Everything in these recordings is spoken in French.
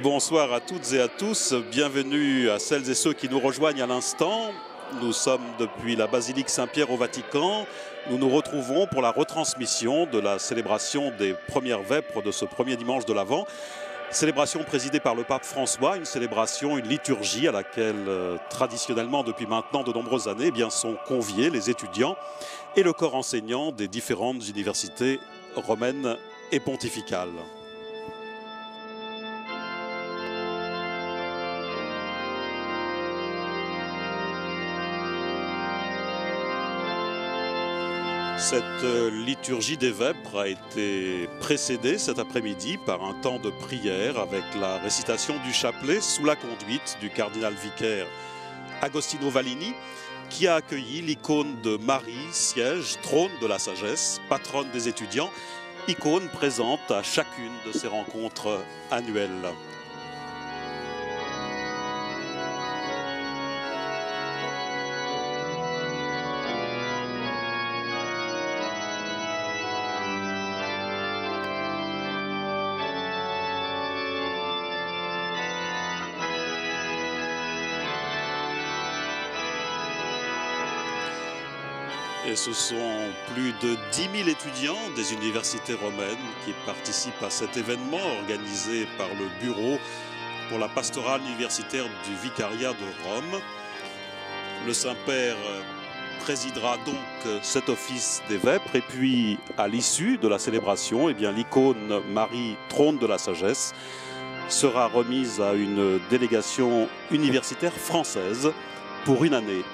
Bonsoir à toutes et à tous, bienvenue à celles et ceux qui nous rejoignent à l'instant. Nous sommes depuis la basilique Saint-Pierre au Vatican. Nous nous retrouvons pour la retransmission de la célébration des premières vêpres de ce premier dimanche de l'Avent. Célébration présidée par le pape François, une célébration, une liturgie à laquelle traditionnellement depuis maintenant de nombreuses années sont conviés les étudiants et le corps enseignant des différentes universités romaines et pontificales. Cette liturgie des vêpres a été précédée cet après-midi par un temps de prière avec la récitation du chapelet sous la conduite du cardinal vicaire Agostino Vallini, qui a accueilli l'icône de Marie, siège, trône de la sagesse, patronne des étudiants, icône présente à chacune de ces rencontres annuelles. Et ce sont plus de 10 000 étudiants des universités romaines qui participent à cet événement organisé par le Bureau pour la pastorale universitaire du Vicariat de Rome. Le Saint-Père présidera donc cet office des vêpres et puis à l'issue de la célébration, l'icône Marie, trône de la sagesse, sera remise à une délégation universitaire française pour une année.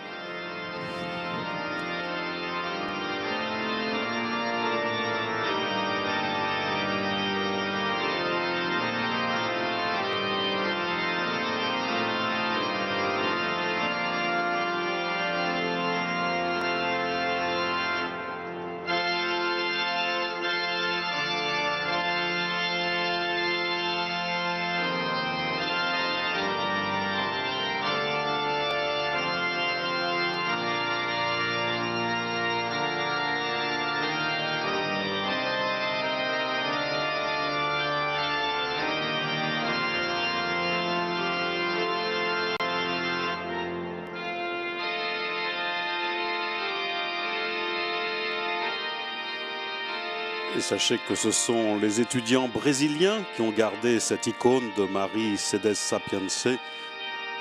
Et sachez que ce sont les étudiants brésiliens qui ont gardé cette icône de Marie Cedes Sapiense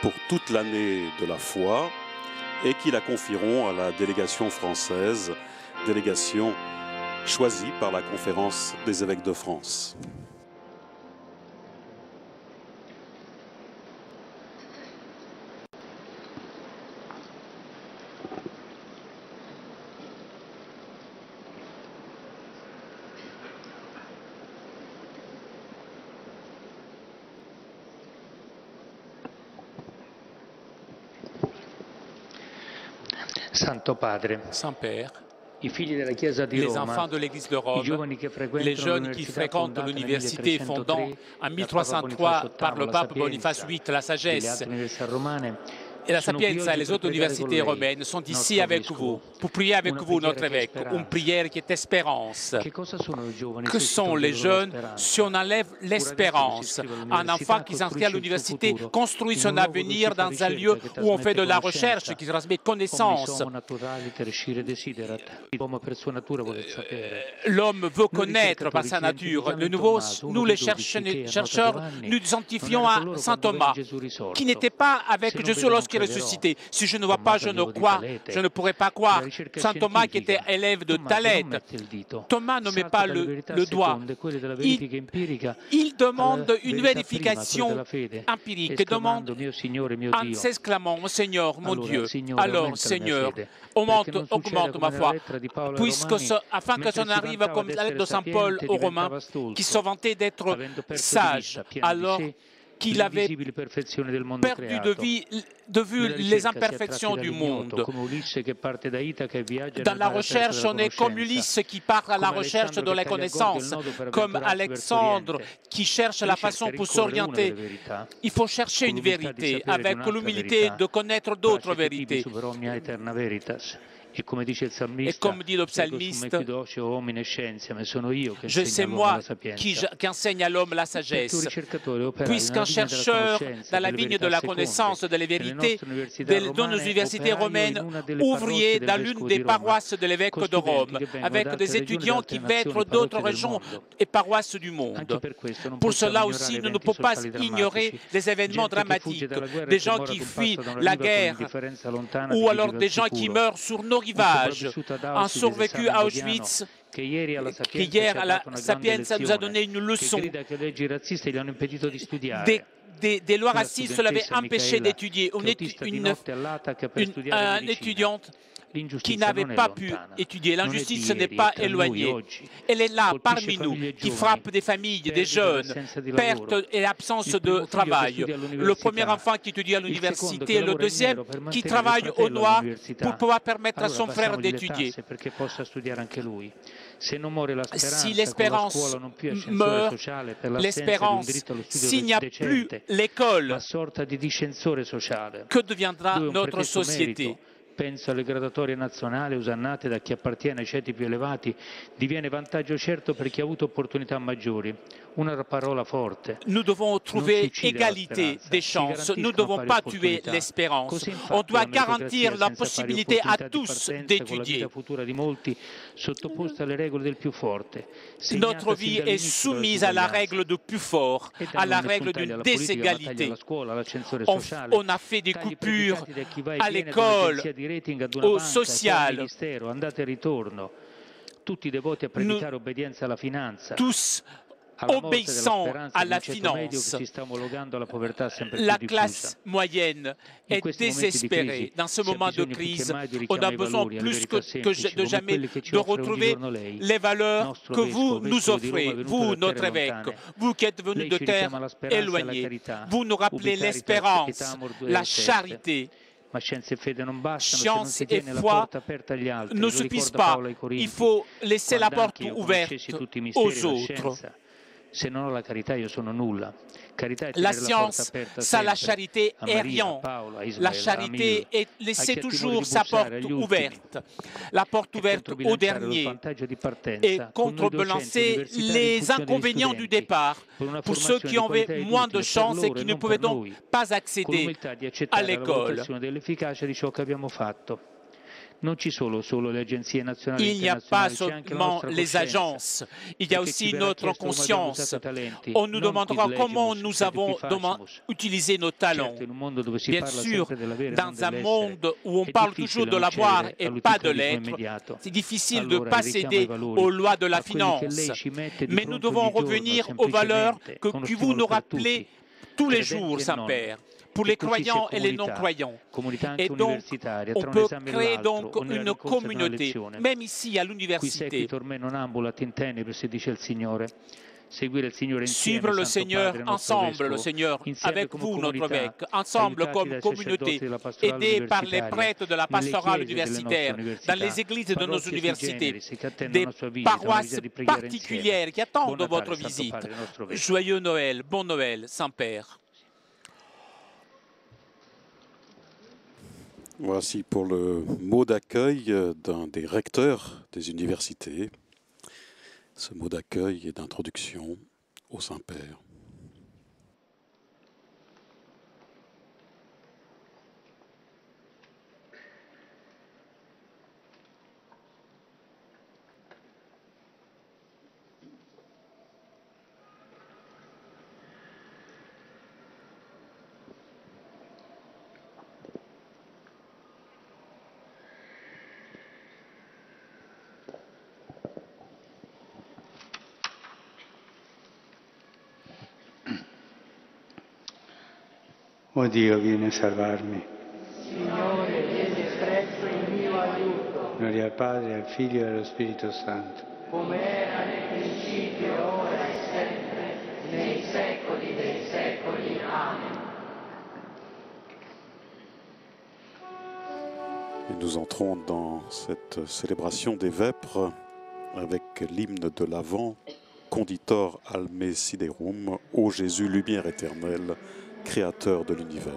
pour toute l'année de la foi et qui la confieront à la délégation française, délégation choisie par la Conférence des évêques de France. Santo Padre, Saint-Père, les enfants de l'Église de Rome, les jeunes qui fréquentent l'université fondant en 1303 par le pape Boniface VIII la sagesse et la Sapienza et les autres universités romaines sont ici avec vous, pour prier avec vous, notre évêque, une prière qui est espérance. Que sont les jeunes si on enlève l'espérance? Un enfant qui s'inscrit à l'université construit son avenir dans un lieu où on fait de la recherche, qui transmet connaissance. L'homme veut connaître par sa nature. De nouveau, nous les chercheurs, nous identifions à Saint Thomas, qui n'était pas avec Jésus lorsqu'il ressuscité. Si je ne vois pas, je ne crois, je ne pourrais pas croire. Saint Thomas qui était élève de Thalès. Thomas ne met pas le doigt. Il demande une vérification empirique. Il demande en s'exclamant, « Seigneur, mon Dieu, alors Seigneur, augmente ma foi. » Afin que ça n'arrive comme la lettre de Saint Paul aux Romains, qui se vantait d'être sage, alors qu'il avait perdu de vue les imperfections du monde. Dans la recherche, on est comme Ulysse qui part à la recherche de la connaissance, comme Alexandre qui cherche la façon pour s'orienter. Il faut chercher une vérité avec l'humilité de connaître d'autres vérités. Et comme dit le psalmiste, c'est moi qui enseigne à l'homme la sagesse. Puisqu'un chercheur dans la vigne de la connaissance de la vérité dans nos universités romaines, ouvrier dans l'une des paroisses de l'évêque de Rome, avec des étudiants qui viennent d'autres régions et paroisses du monde. Pour cela aussi, nous ne pouvons pas ignorer les événements dramatiques, des gens qui fuient la guerre, ou alors des gens qui meurent sur nos rivages, ont survécu à Auschwitz, qui hier à la Sapienza nous a donné une leçon. Des lois racistes l'avaient empêché d'étudier. Une étudiante qui n'avait pas pu étudier. L'injustice n'est pas éloignée. Elle est là, parmi nous, qui frappe des familles, des jeunes, perte et absence de travail. Le premier enfant qui étudie à l'université, le deuxième qui travaille au noir pour pouvoir permettre à son frère d'étudier. Si l'espérance meurt, s'il n'y a plus l'école, que deviendra notre société? Penso alle graduatorie nazionali usannate da chi appartiene ai ceti più elevati, diviene vantaggio certo per chi ha avuto opportunità maggiori. Una parola forte. Nous devons trouver égalité des chances. Nous ne devons pas tuer l'espérance. On doit garantir la possibilité à tous d'étudier. Notre vie est soumise à la règle du plus fort, à la règle d'une déségalité. On a fait des coupures à l'école, au social. Tous obéissant à la finance. La classe moyenne est désespérée. Dans ce moment de crise, on a besoin plus que de jamais de retrouver les valeurs que vous nous offrez, vous, notre évêque, vous qui êtes venus de terres éloignées. Vous nous rappelez l'espérance, la charité. Science et foi ne suffisent pas. Il faut laisser la porte ouverte aux autres. La science sans la charité est rien. La charité est laisser toujours sa porte ouverte. La porte ouverte au dernier et contrebalancer les inconvénients du départ pour ceux qui avaient moins de chance et qui ne pouvaient donc pas accéder à l'école. Il n'y a pas seulement les agences, il y a aussi notre conscience. On nous demandera comment nous avons utilisé nos talents. Bien sûr, dans un monde où on parle toujours de l'avoir et pas de l'être, c'est difficile de ne pas céder aux lois de la finance. Mais nous devons revenir aux valeurs que vous nous rappelez tous les jours, Saint-Père, pour les croyants et les non-croyants. Et donc, on peut créer donc une communauté, même ici à l'université. Suivre le Seigneur ensemble, le Seigneur avec vous, notre évêque, ensemble comme communauté, aidés par les prêtres de la pastorale universitaire, dans les églises de nos universités, des paroisses particulières qui attendent votre visite. Joyeux Noël, bon Noël, Saint-Père. Voici pour le mot d'accueil d'un des recteurs des universités. Ce mot d'accueil et d'introduction au Saint-Père. Oh Dio, vieni a salvarmi. Signore, vieni presto in mio aiuto. Gloria al Padre, al Figlio e allo Spirito Santo. Come era nel principio, ora e sempre, nei secoli dei secoli. Amen. Et nous entrons dans cette célébration des vêpres avec l'hymne de l'Avent, Conditor alme siderum, ô Jésus, lumière éternelle, créateur de l'univers.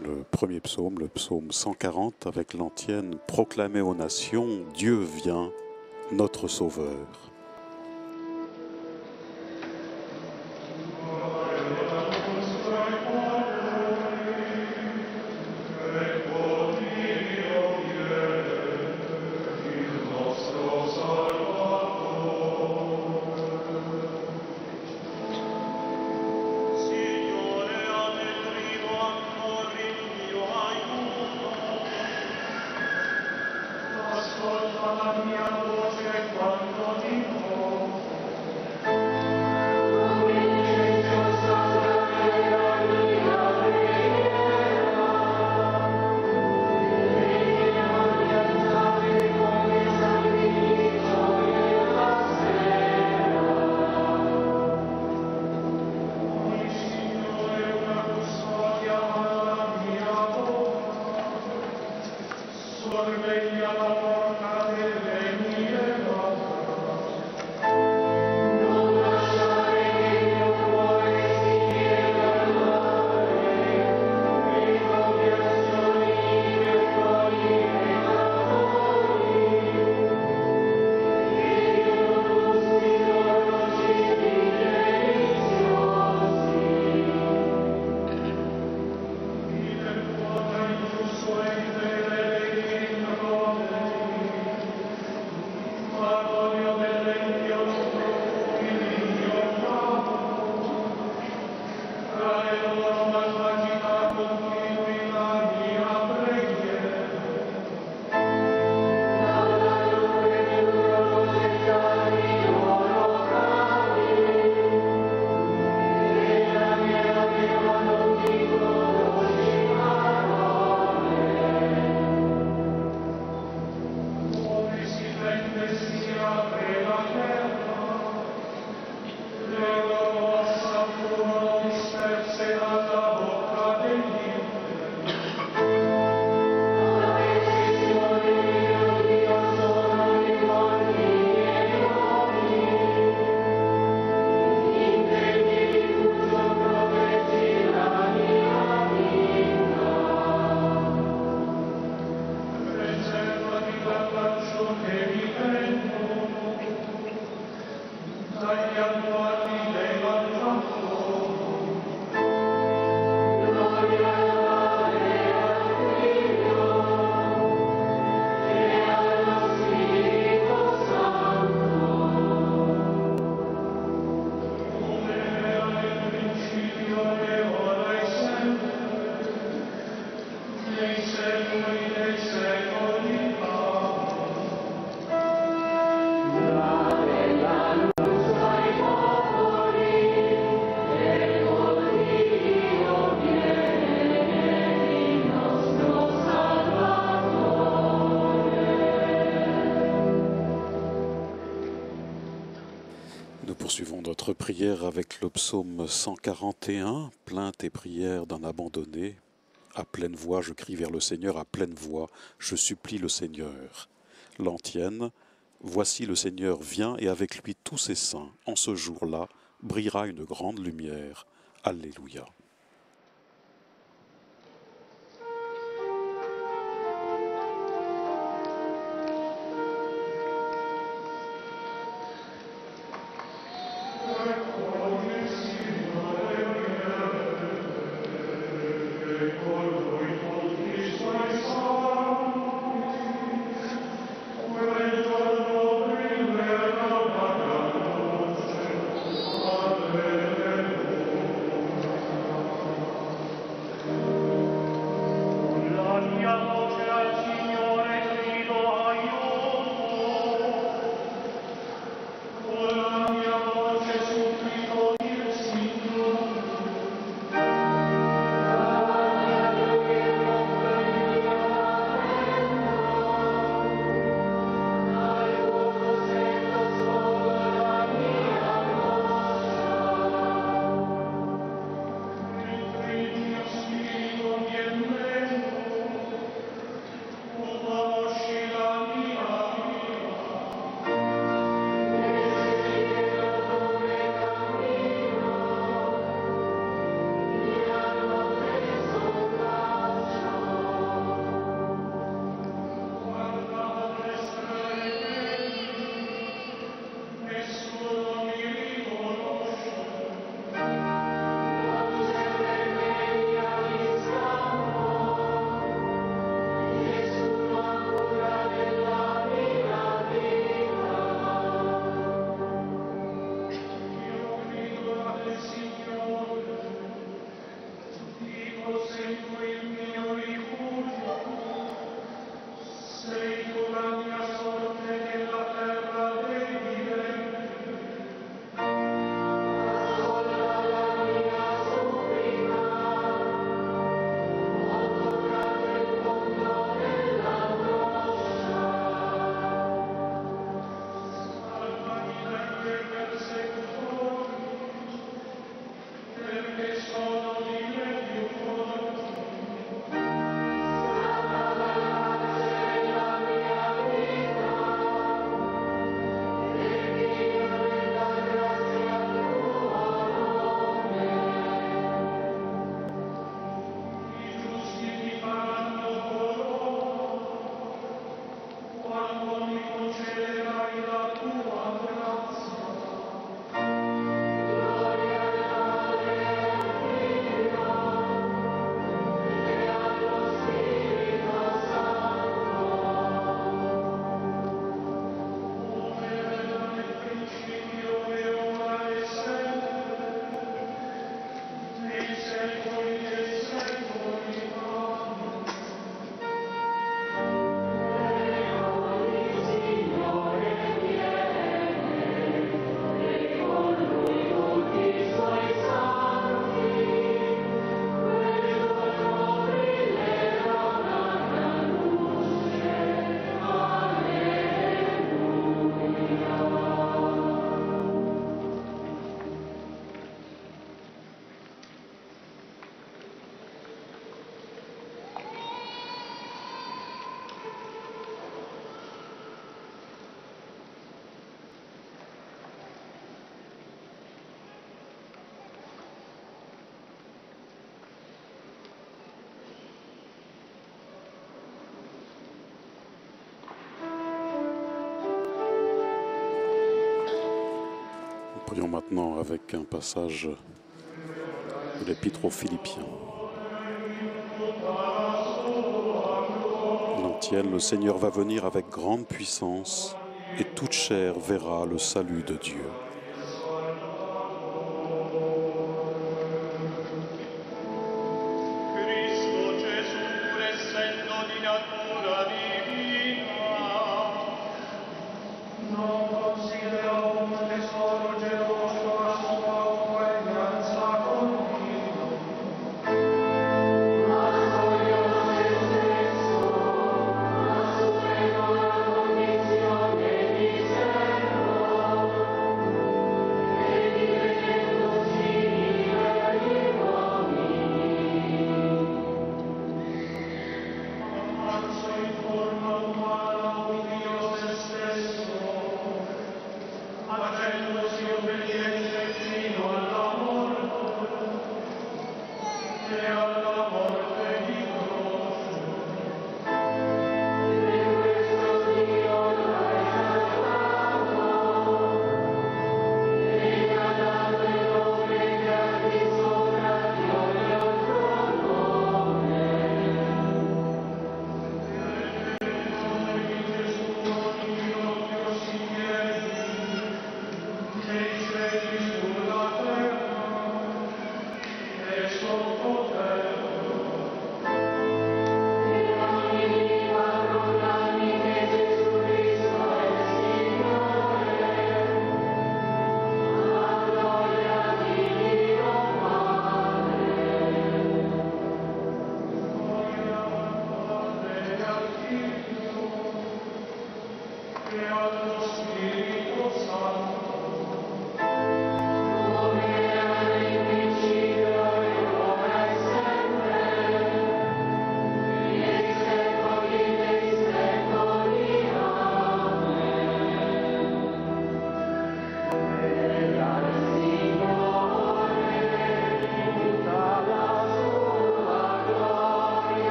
Le premier psaume, le psaume 140, avec l'antienne « Proclamez aux nations, Dieu vient, notre Sauveur ». Nous poursuivons notre prière avec le psaume 141, plainte et prière d'un abandonné. À pleine voix, je crie vers le Seigneur, à pleine voix, je supplie le Seigneur. L'antienne, voici le Seigneur vient et avec lui tous ses saints. En ce jour-là, brillera une grande lumière. Alléluia. Supplico Prions maintenant avec un passage de l'Épître aux Philippiens. L'entière, le Seigneur va venir avec grande puissance et toute chair verra le salut de Dieu.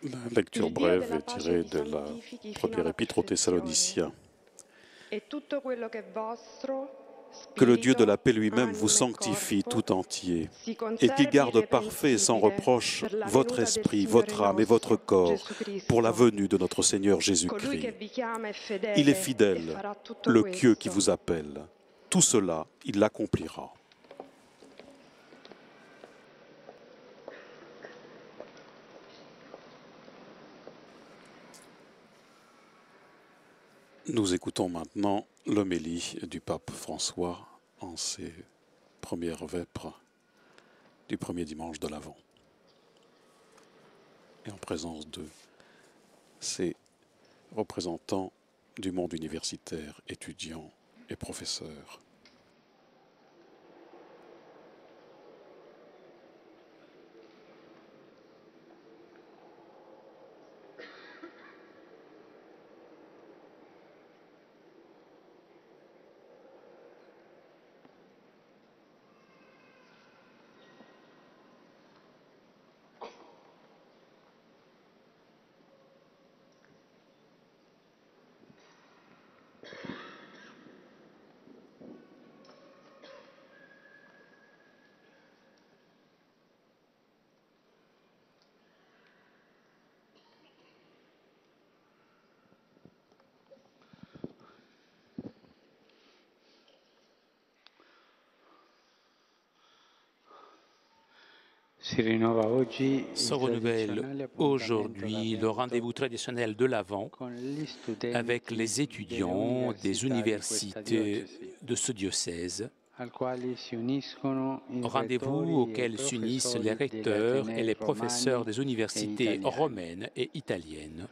La lecture brève est tirée de la première épître aux Thessaloniciens. Que le Dieu de la paix lui-même vous sanctifie tout entier et qu'il garde parfait et sans reproche votre esprit, votre âme et votre corps pour la venue de notre Seigneur Jésus-Christ. Il est fidèle, le Dieu qui vous appelle. Tout cela, il l'accomplira. Nous écoutons maintenant l'homélie du pape François en ses premières vêpres du premier dimanche de l'Avent et en présence de ses représentants du monde universitaire, étudiants et professeurs. Se renouvelle aujourd'hui le rendez-vous traditionnel de l'Avent avec les étudiants des universités de ce diocèse, rendez-vous auquel s'unissent les recteurs et les professeurs des universités romaines et italiennes.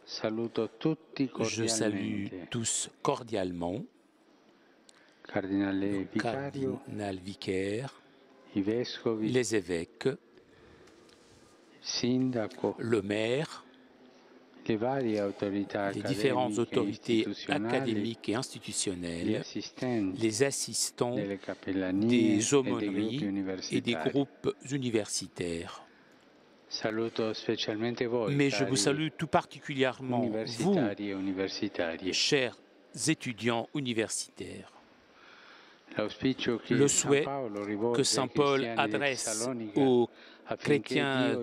Je salue tous cordialement le cardinal vicaire, les évêques, le maire, les différentes autorités académiques et institutionnelles, les assistants des aumôneries et des groupes universitaires. Mais je vous salue tout particulièrement, vous, chers étudiants universitaires. Le souhait que saint Paul adresse aux chrétiens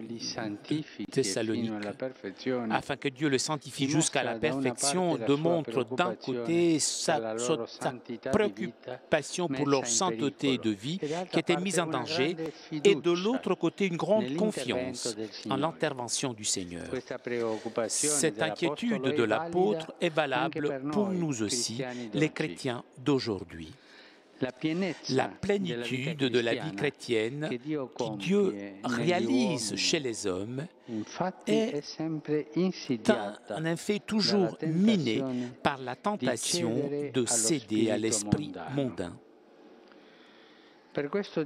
thessaloniques, afin que Dieu le sanctifie jusqu'à la perfection, démontre d'un côté sa préoccupation pour leur sainteté de vie qui était mise en danger, et de l'autre côté une grande confiance en l'intervention du Seigneur. Cette inquiétude de l'apôtre est valable pour nous aussi, les chrétiens d'aujourd'hui. La plénitude de la vie chrétienne que Dieu réalise chez les hommes est en effet toujours minée par la tentation de céder à l'esprit mondain.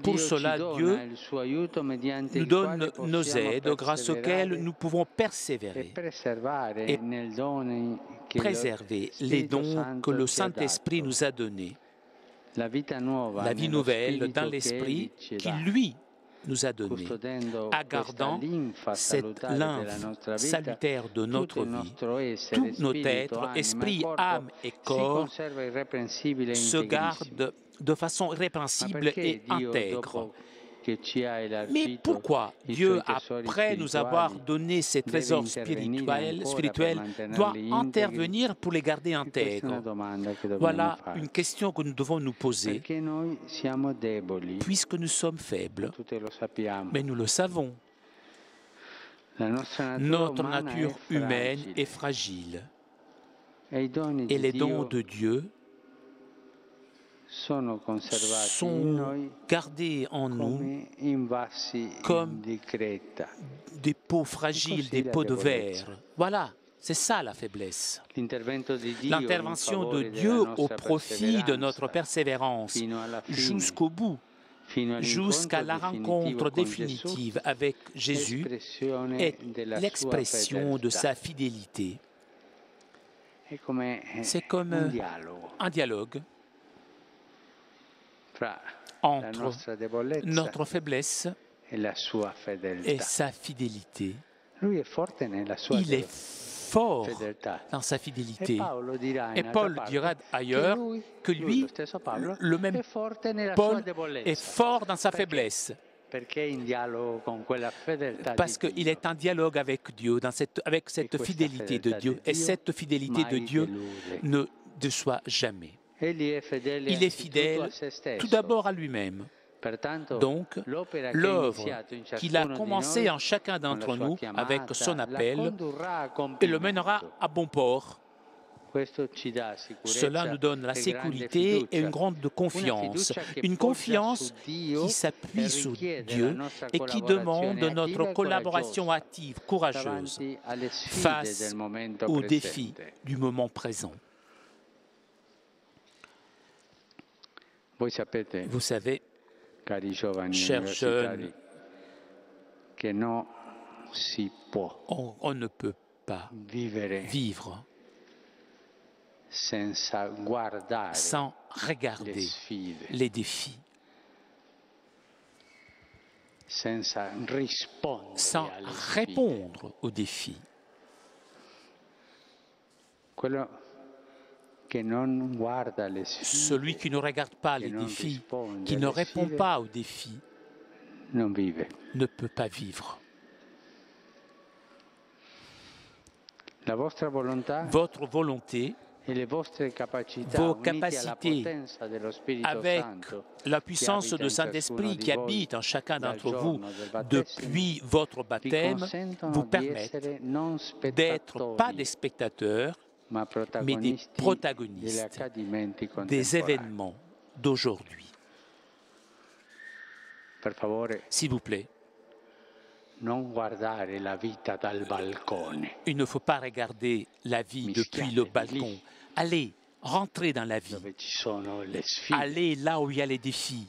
Pour cela, Dieu nous donne nos aides grâce auxquelles nous pouvons persévérer et préserver les dons que le Saint-Esprit nous a donnés. La vie nouvelle dans l'Esprit qui, lui, nous a donné, gardant cette lymphe salutaire de notre vie. Tout notre être, esprit, âme et corps se gardent de façon irrépréhensible et intègre. Mais pourquoi Dieu, après nous avoir donné ces trésors spirituels, doit intervenir pour les garder intègres? Voilà une question que nous devons nous poser, puisque nous sommes faibles, mais nous le savons. Notre nature humaine est fragile, et les dons de Dieu sont gardés en nous comme des pots fragiles, des pots de verre. Voilà, c'est ça la faiblesse. L'intervention de Dieu au profit de notre persévérance jusqu'au bout, jusqu'à la rencontre définitive avec Jésus, est l'expression de sa fidélité. C'est comme un dialogue entre notre faiblesse et sa fidélité. Il est fort dans sa fidélité. Et Paul dira ailleurs que lui, le même Paul, est fort dans sa faiblesse. Parce qu'il est en dialogue avec Dieu, avec cette fidélité de Dieu. Et cette fidélité de Dieu ne déçoit jamais. Il est fidèle tout d'abord à lui-même. Donc, l'œuvre qu'il a commencée en chacun d'entre nous avec son appel, il le mènera à bon port. Cela nous donne la sécurité et une grande confiance. Une confiance qui s'appuie sur Dieu et qui demande notre collaboration active, courageuse, face aux défis du moment présent. Vous savez, chers jeunes, on ne peut pas vivre sans regarder les défis, sans répondre aux défis. Celui qui ne regarde pas les défis, qui ne répond pas aux défis, ne peut pas vivre. Votre volonté vos capacités avec la puissance de Saint-Esprit qui habite en chacun d'entre vous depuis votre baptême vous permettent d'être pas des spectateurs, mais des protagonistes des événements d'aujourd'hui. S'il vous plaît, il ne faut pas regarder la vie depuis le balcon. Allez, rentrez dans la vie. Allez là où il y a les défis.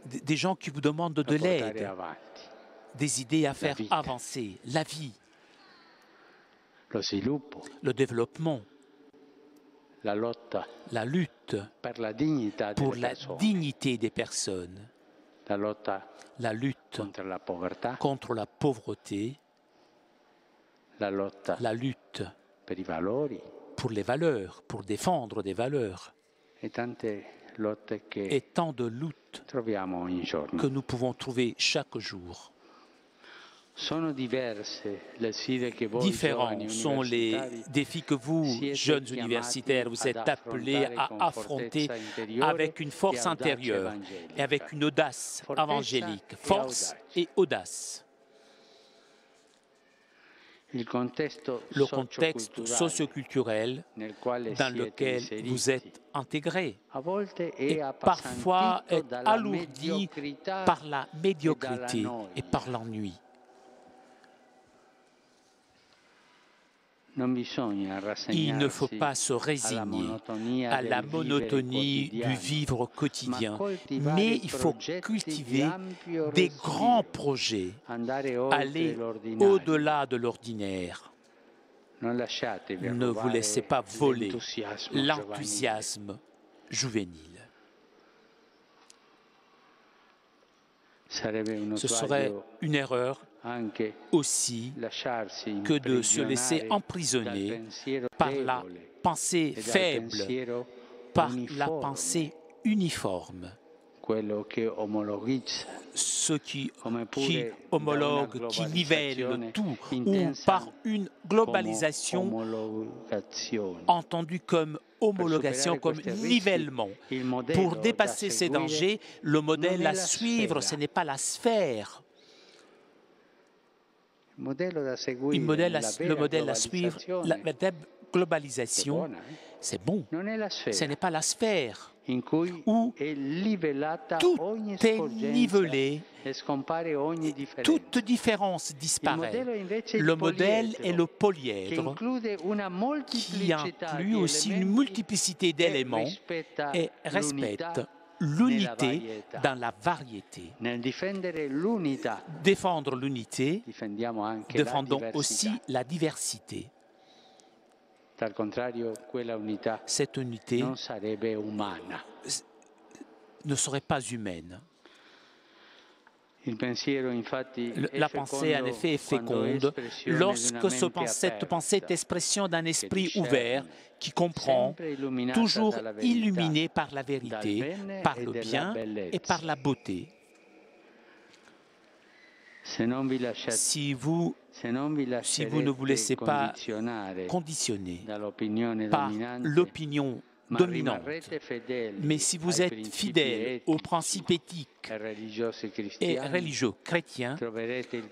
Des gens qui vous demandent de l'aide, des idées à faire avancer, la vie, le développement, la lutte pour la dignité des personnes, la lutte contre la pauvreté, la lutte pour les valeurs, pour défendre des valeurs, et tant de luttes que nous pouvons trouver chaque jour. Différents sont les défis que vous, jeunes universitaires, vous êtes appelés à affronter avec une force intérieure et avec une audace évangélique, force et audace. Le contexte socioculturel dans lequel vous êtes intégrés et parfois est alourdi par la médiocrité et par l'ennui. Il ne faut pas se résigner à la monotonie du vivre quotidien, mais il faut cultiver des grands projets, aller au-delà de l'ordinaire. Ne vous laissez pas voler l'enthousiasme juvénile. Ce serait une erreur aussi que de se laisser emprisonner par la pensée faible, par la pensée uniforme. Ce qui homologue, qui nivelle le tout, ou par une globalisation entendue comme homologation, comme nivellement. Pour dépasser ces dangers, le modèle à suivre, ce n'est pas la sphère. Le modèle à suivre, la globalisation, c'est bon. Ce n'est pas la sphère où tout est nivelé, toute différence disparaît. Le modèle est le polyèdre qui inclut aussi une multiplicité d'éléments et respecte l'unité dans la variété. Défendre l'unité, défendons aussi la diversité. Cette unité ne serait pas humaine. La pensée, en effet, est féconde lorsque cette pensée est expression d'un esprit ouvert qui comprend, toujours illuminé par la vérité, par le bien et par la beauté. Si vous ne vous laissez pas conditionner par l'opinion dominante, mais si vous êtes fidèle aux principes éthiques et religieux chrétiens,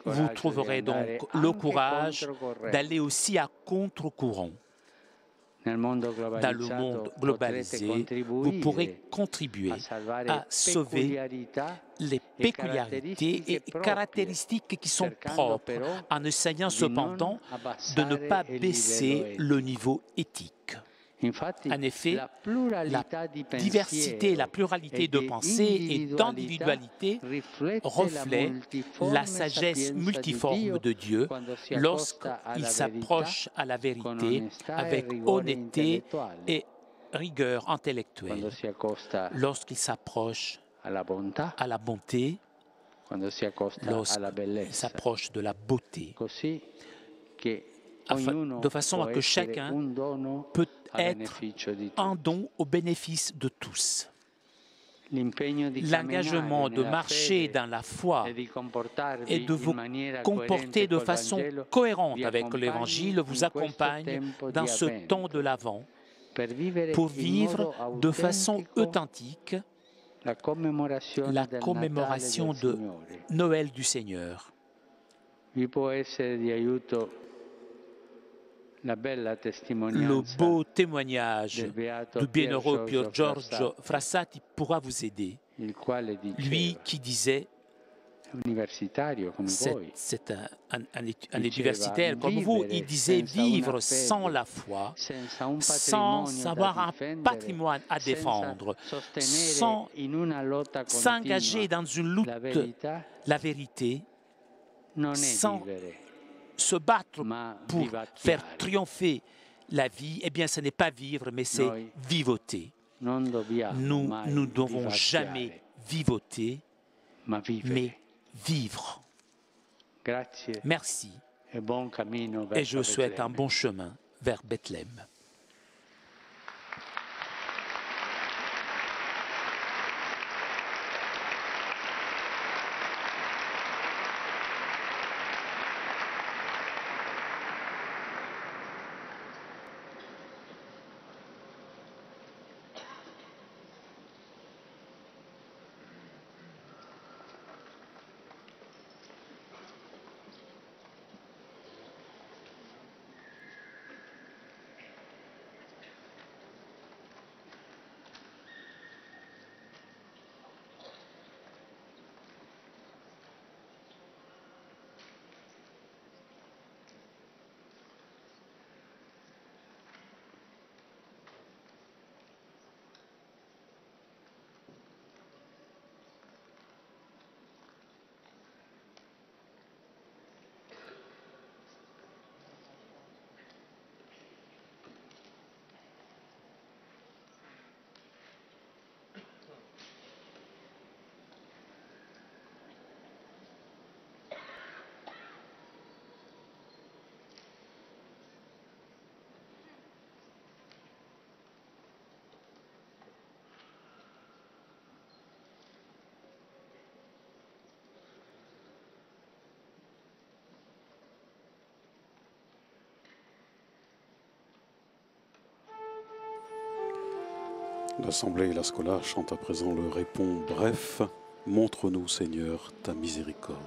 vous trouverez donc le courage d'aller aussi à contre-courant. Dans le monde globalisé, vous pourrez contribuer à sauver les péculiarités et caractéristiques qui sont propres, en essayant cependant de ne pas baisser le niveau éthique. En effet, la diversité, la pluralité de pensée et d'individualité reflètent la sagesse multiforme de Dieu lorsqu'il s'approche à la vérité avec honnêteté et rigueur intellectuelle, lorsqu'il s'approche à la bonté, lorsqu'il s'approche de la beauté, de façon à que chacun peut être un don au bénéfice de tous. l'engagement de marcher dans la foi et de vous comporter de façon cohérente avec l'Évangile vous accompagne dans ce temps de l'Avent pour vivre de façon authentique la commémoration de Noël du Seigneur. Le beau témoignage du bienheureux Pier Giorgio Frassati pourra vous aider. Lui qui disait, c'est un universitaire comme vous, il disait vivre sans la foi, sans avoir un patrimoine à défendre, sans s'engager dans une lutte, la vérité, sans se battre pour faire triompher la vie, eh bien ce n'est pas vivre, mais c'est vivoter. Nous ne devons jamais vivoter, mais vivre. Merci. Et je vous souhaite un bon chemin vers Bethléem. L'Assemblée et la Scola chantent à présent le répond bref. Montre-nous, Seigneur, ta miséricorde.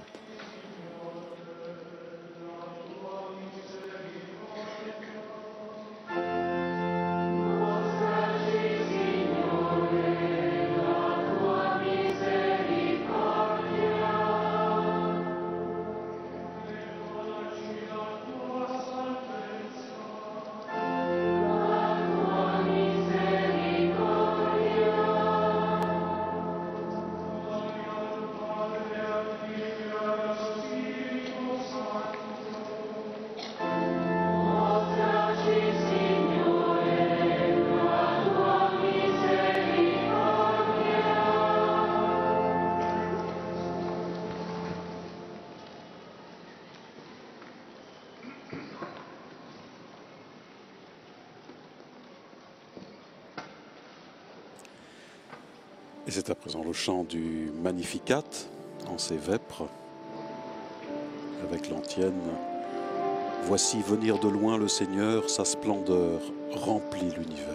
Et c'est à présent le chant du Magnificat en ses vêpres, avec l'antienne. Voici venir de loin le Seigneur, sa splendeur remplit l'univers.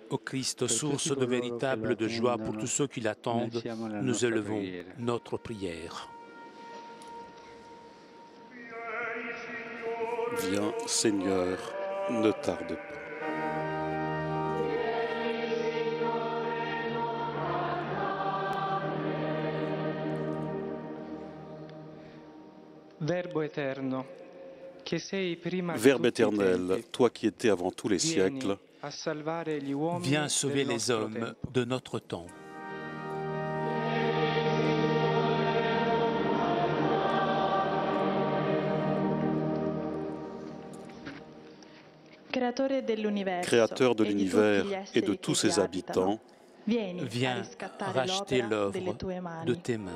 Au Christ, source de véritable de joie pour tous ceux qui l'attendent, nous élevons notre prière. Viens, Seigneur, ne tarde pas. Verbe éternel, toi qui étais avant tous les siècles, viens sauver les hommes de notre temps. Créateur de l'univers et de tous ses habitants, viens racheter l'œuvre de tes mains.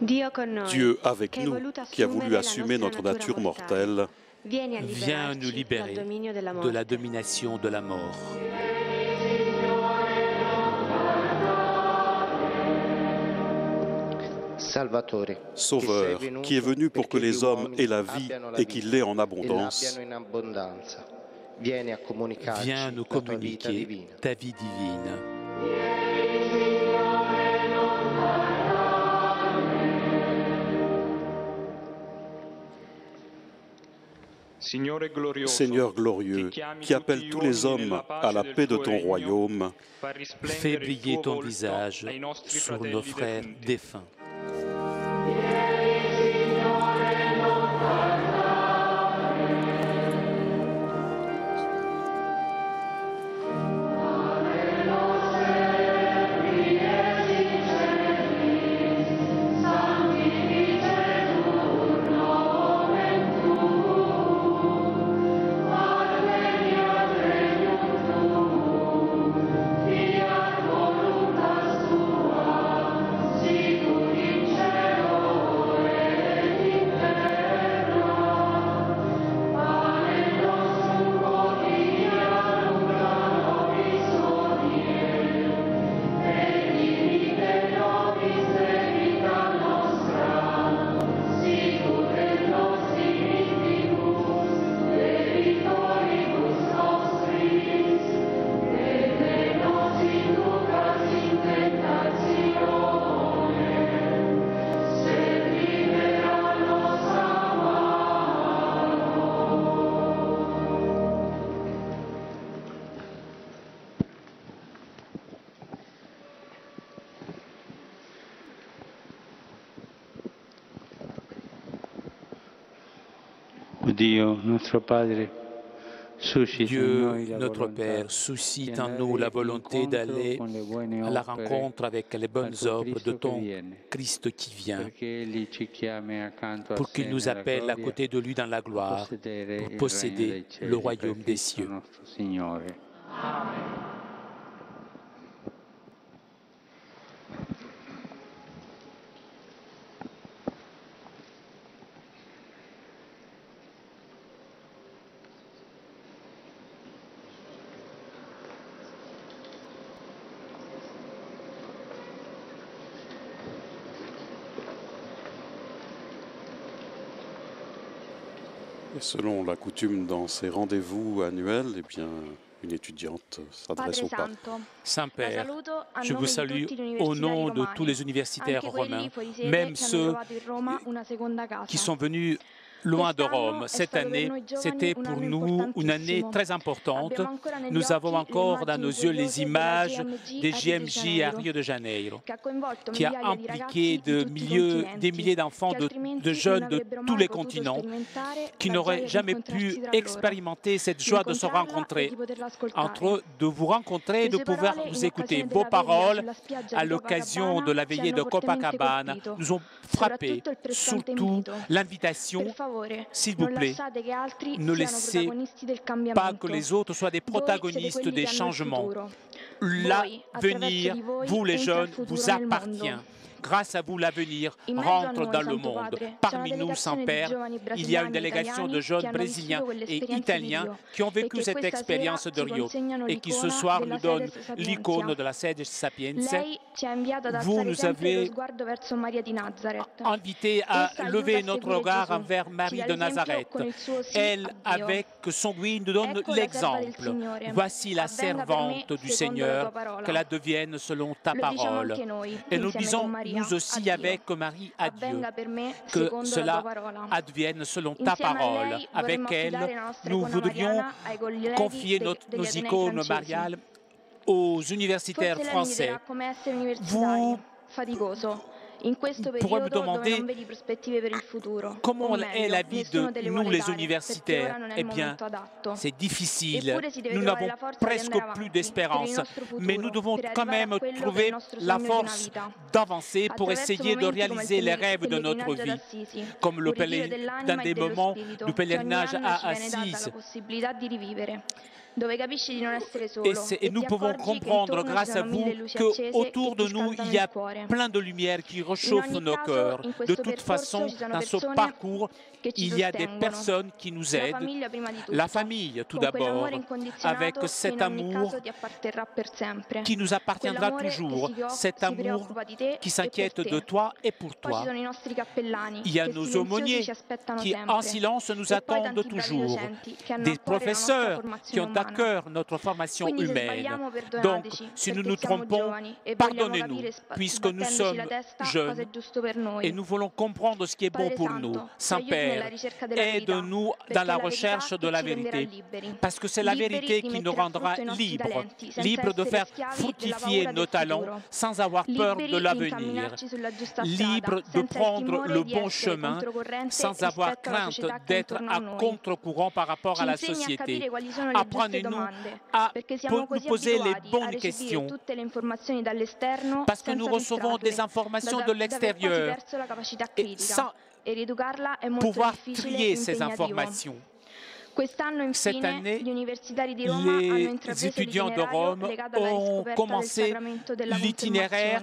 Dieu avec nous, qui a voulu assumer notre nature mortelle, viens nous libérer de la domination de la mort. Sauveur, qui est venu pour que les hommes aient la vie et qu'ils l'aient en abondance, viens nous communiquer ta vie divine. Seigneur glorieux, qui appelle tous les hommes à la paix de ton royaume, fais briller ton visage sur nos frères défunts. Dio, notre Padre, Dieu, notre Père, suscite en nous la volonté d'aller à la rencontre avec les bonnes œuvres de ton Christ qui vient, pour qu'il nous appelle à côté de lui dans la gloire, pour posséder le royaume des cieux. Amen. Et selon la coutume dans ces rendez-vous annuels, eh bien, une étudiante s'adresse au pape. Saint-Père, je vous salue au nom de tous les universitaires romains, même ceux qui sont venus loin de Rome. Cette année, c'était pour nous une année très importante. Nous avons encore dans nos yeux les images des JMJ à Rio de Janeiro, qui a impliqué des milliers d'enfants, de jeunes de tous les continents, qui n'auraient jamais pu expérimenter cette joie de se rencontrer entre eux, de vous rencontrer et de pouvoir vous écouter. Vos paroles, à l'occasion de la veillée de Copacabana, nous ont frappés, surtout l'invitation. S'il vous plaît, ne laissez pas que les autres soient des protagonistes des changements. L'avenir, vous les jeunes, vous appartient. Grâce à vous, l'avenir rentre dans le monde. Parmi nous, Saint-Père, il y a une délégation de jeunes brésiliens et italiens qui ont vécu cette expérience de Rio et qui ce soir nous donnent l'icône de la Sede Sapienza. Vous nous avez invités à lever notre regard envers Marie de Nazareth. Elle, avec son oui, nous donne l'exemple. Voici la servante du Seigneur, qu'elle addevienne selon ta parole. Et nous disons, nous aussi avec Marie à Dieu, que cela advienne selon ta parole. Avec elle, nous voudrions confier nos icônes mariales aux universitaires français. Vous pourrez me demander comment est la vie de nous les universitaires. Eh bien, c'est difficile. Nous n'avons presque plus d'espérance, mais nous devons quand même trouver la force d'avancer pour essayer de réaliser les rêves de notre vie, comme dans des moments du pèlerinage à Assise. Et nous pouvons comprendre grâce à vous qu'autour de nous, il y a plein de lumière qui réchauffe nos cœurs. De toute façon, dans ce parcours, il y a des personnes qui nous aident. La famille, tout d'abord, avec cet amour qui nous appartiendra toujours, cet amour qui s'inquiète de toi et pour toi. Il y a nos aumôniers qui, en silence, nous attendent toujours. Des professeurs qui ont cœur notre formation humaine. Donc, si nous nous trompons, pardonnez-nous, puisque nous sommes jeunes et nous voulons comprendre ce qui est bon pour nous. Saint-Père, aide-nous dans la recherche de la vérité, parce que c'est la vérité qui nous rendra libres, libres de faire fructifier nos talents sans avoir peur de l'avenir, libres de prendre le bon chemin sans avoir crainte d'être à contre-courant par rapport à la société. Apprenez-nous à nous poser les bonnes questions, parce que nous recevons des informations de l'extérieur et sans pouvoir trier ces informations. Cette année, les étudiants de Rome ont commencé l'itinéraire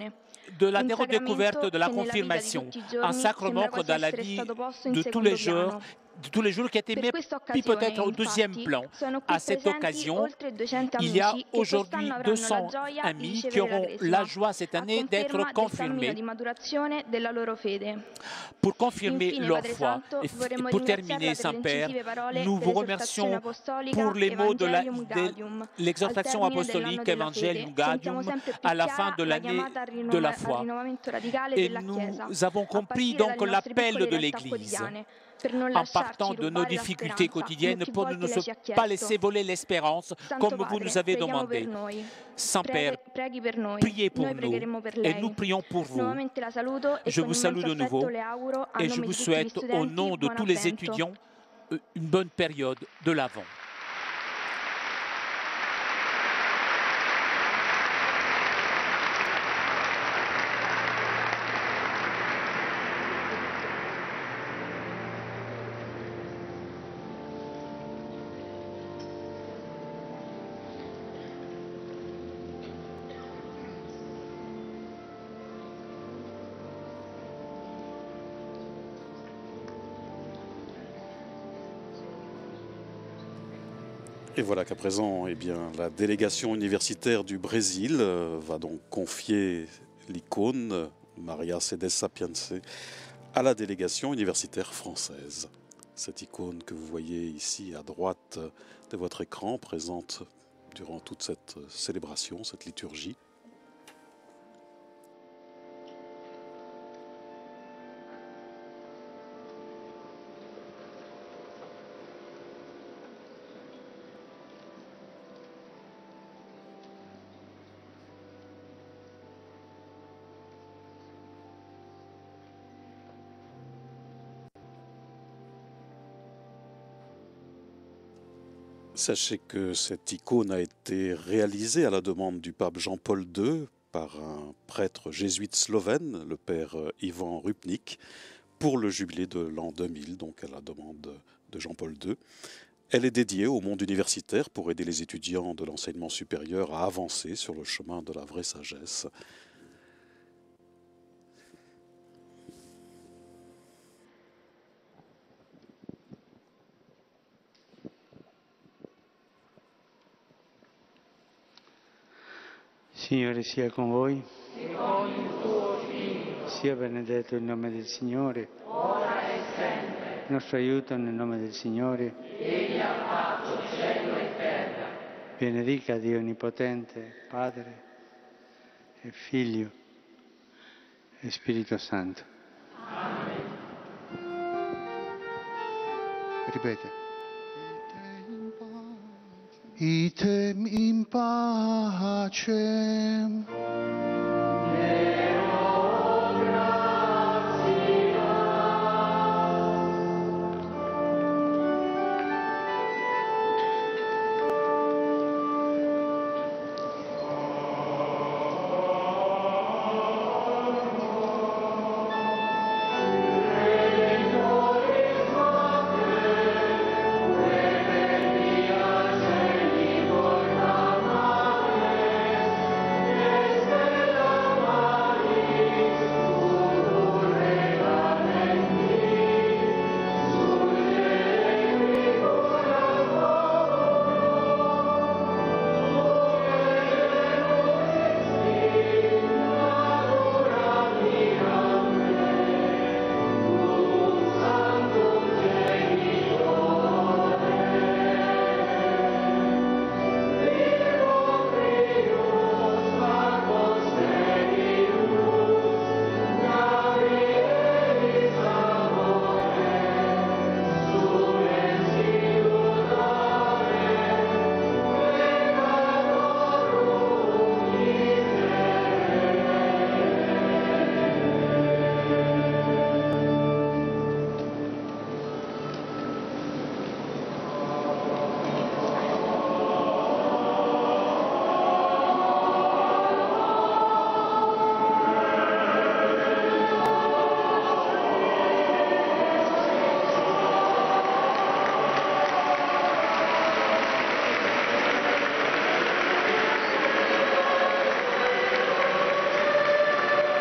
de la redécouverte de la confirmation, un sacrement dans la vie de tous les jours, qui a été mis peut-être au deuxième plan. À cette occasion, il y a aujourd'hui 200 amis qui auront la joie cette année d'être confirmés pour confirmer leur foi. Et pour terminer, Saint-Père, nous vous remercions pour les mots de l'exhortation apostolique Evangelium Gaudium à la fin de l'année de la foi. Et nous avons compris donc l'appel de l'Église en partant de nos difficultés quotidiennes pour ne nous pas laisser voler l'espérance comme vous nous avez demandé. Saint-Père, priez pour nous et nous prions pour vous. Je vous salue de nouveau et je vous souhaite au nom de tous les étudiants une bonne période de l'Avent. Et voilà qu'à présent, eh bien, la délégation universitaire du Brésil va donc confier l'icône Maria Cedes Sapiense à la délégation universitaire française. Cette icône que vous voyez ici à droite de votre écran, présente durant toute cette célébration, cette liturgie. Sachez que cette icône a été réalisée à la demande du pape Jean-Paul II par un prêtre jésuite slovène, le père Ivan Rupnik, pour le jubilé de l'an 2000, donc à la demande de Jean-Paul II. Elle est dédiée au monde universitaire pour aider les étudiants de l'enseignement supérieur à avancer sur le chemin de la vraie sagesse. Signore sia con voi, sia benedetto il nome del Signore, ora e sempre. Il nostro aiuto nel nome del Signore. Egli ha fatto cielo e terra. Benedica Dio Onnipotente, Padre e Figlio e Spirito Santo. Amen. Ripete. Item in pacem. Amen.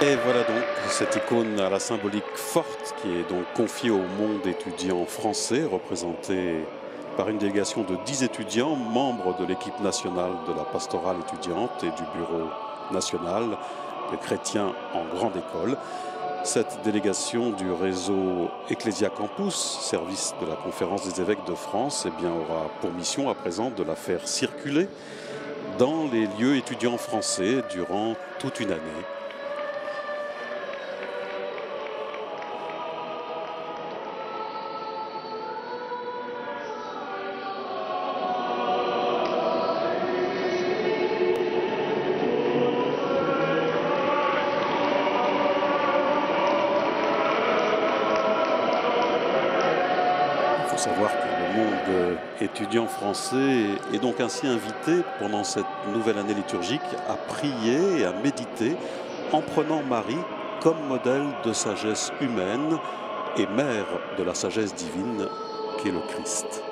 Et voilà donc cette icône à la symbolique forte qui est donc confiée au monde étudiant français, représenté par une délégation de 10 étudiants, membres de l'équipe nationale de la pastorale étudiante et du bureau national des chrétiens en grande école. Cette délégation du réseau Ecclesia Campus, service de la Conférence des évêques de France, eh bien, aura pour mission à présent de la faire circuler dans les lieux étudiants français durant toute une année. Il faut savoir que le monde étudiant français est donc ainsi invité pendant cette nouvelle année liturgique à prier et à méditer en prenant Marie comme modèle de sagesse humaine et mère de la sagesse divine qu'est le Christ.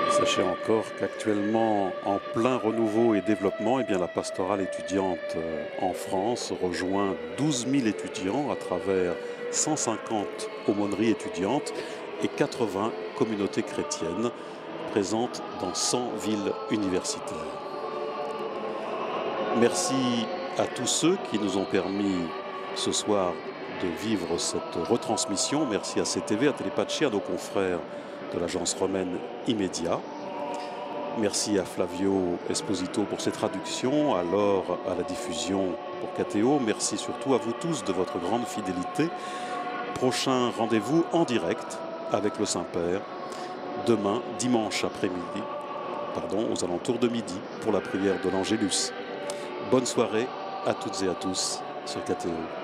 Sachez encore qu'actuellement, en plein renouveau et développement, eh bien, la pastorale étudiante en France rejoint 12 000 étudiants à travers 150 aumôneries étudiantes et 80 communautés chrétiennes présentes dans 100 villes universitaires. Merci à tous ceux qui nous ont permis ce soir de vivre cette retransmission. Merci à CTV, à Telepace, à nos confrères de l'agence romaine Immédia. Merci à Flavio Esposito pour ses traductions, à Laure à la diffusion pour KTO. Merci surtout à vous tous de votre grande fidélité. Prochain rendez-vous en direct avec le Saint-Père, demain, dimanche après-midi, aux alentours de midi, pour la prière de l'Angélus. Bonne soirée à toutes et à tous sur KTO.